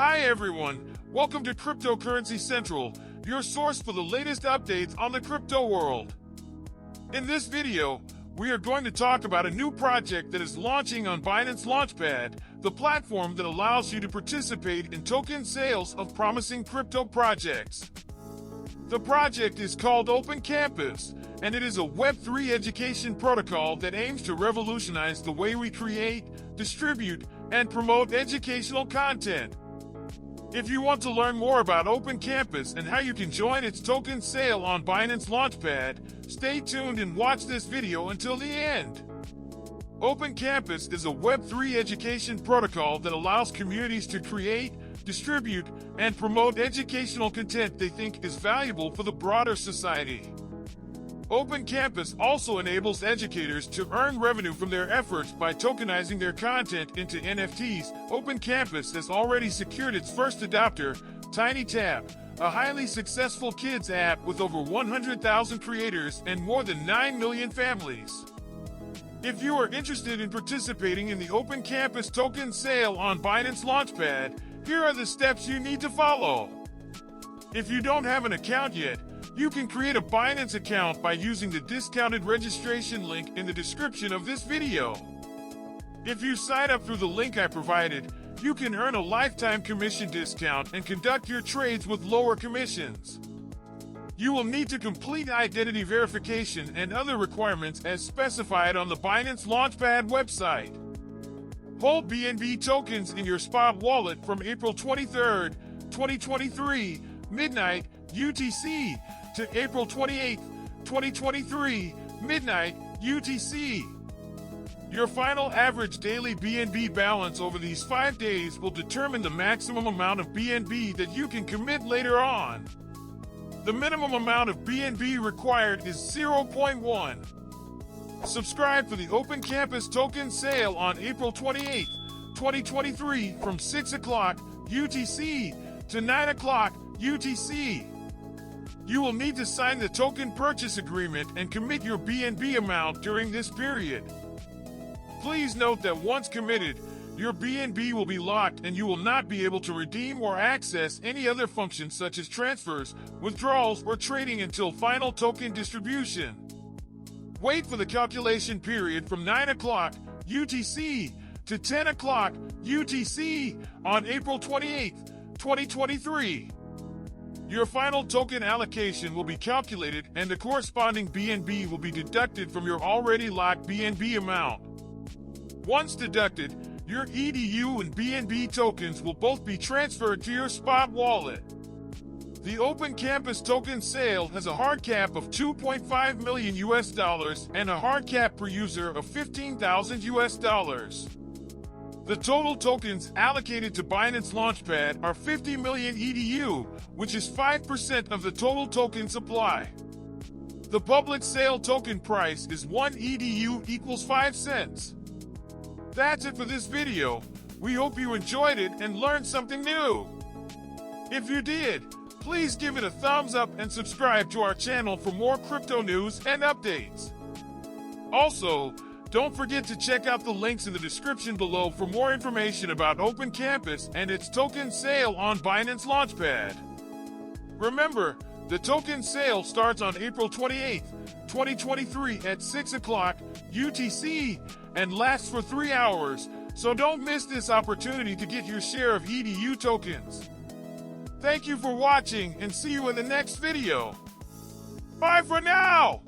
Hi everyone, welcome to Cryptocurrency Central, your source for the latest updates on the crypto world. In this video, we are going to talk about a new project that is launching on Binance Launchpad, the platform that allows you to participate in token sales of promising crypto projects. The project is called Open Campus, and it is a Web3 education protocol that aims to revolutionize the way we create, distribute, and promote educational content. If you want to learn more about Open Campus and how you can join its token sale on Binance Launchpad, stay tuned and watch this video until the end. Open Campus is a Web3 education protocol that allows communities to create, distribute, and promote educational content they think is valuable for the broader society. Open Campus also enables educators to earn revenue from their efforts by tokenizing their content into NFTs. Open Campus has already secured its first adopter, TinyTap, a highly successful kids app with over 100,000 creators and more than 9 million families. If you are interested in participating in the Open Campus token sale on Binance Launchpad, here are the steps you need to follow. If you don't have an account yet, you can create a Binance account by using the discounted registration link in the description of this video. If you sign up through the link I provided, you can earn a lifetime commission discount and conduct your trades with lower commissions. You will need to complete identity verification and other requirements as specified on the Binance Launchpad website. Hold BNB tokens in your spot wallet from April 23, 2023, midnight UTC, to April 28, 2023, midnight UTC. Your final average daily BNB balance over these 5 days will determine the maximum amount of BNB that you can commit later on. The minimum amount of BNB required is 0.1. Subscribe for the Open Campus token sale on April 28, 2023 from 6 o'clock UTC to 9 o'clock UTC. You will need to sign the token purchase agreement and commit your BNB amount during this period. Please note that once committed, your BNB will be locked and you will not be able to redeem or access any other functions such as transfers, withdrawals, or trading until final token distribution. Wait for the calculation period from 9 o'clock UTC to 10 o'clock UTC on April 28, 2023. Your final token allocation will be calculated and the corresponding BNB will be deducted from your already locked BNB amount. Once deducted, your EDU and BNB tokens will both be transferred to your spot wallet. The Open Campus token sale has a hard cap of $2.5 million and a hard cap per user of $15,000. The total tokens allocated to Binance Launchpad are 50 million EDU, which is 5% of the total token supply. The public sale token price is 1 EDU equals 5 cents. That's it for this video. We hope you enjoyed it and learned something new. If you did, please give it a thumbs up and subscribe to our channel for more crypto news and updates. Also, don't forget to check out the links in the description below for more information about Open Campus and its token sale on Binance Launchpad. Remember, the token sale starts on April 28, 2023 at 6 o'clock UTC and lasts for 3 hours, so don't miss this opportunity to get your share of EDU tokens. Thank you for watching and see you in the next video. Bye for now!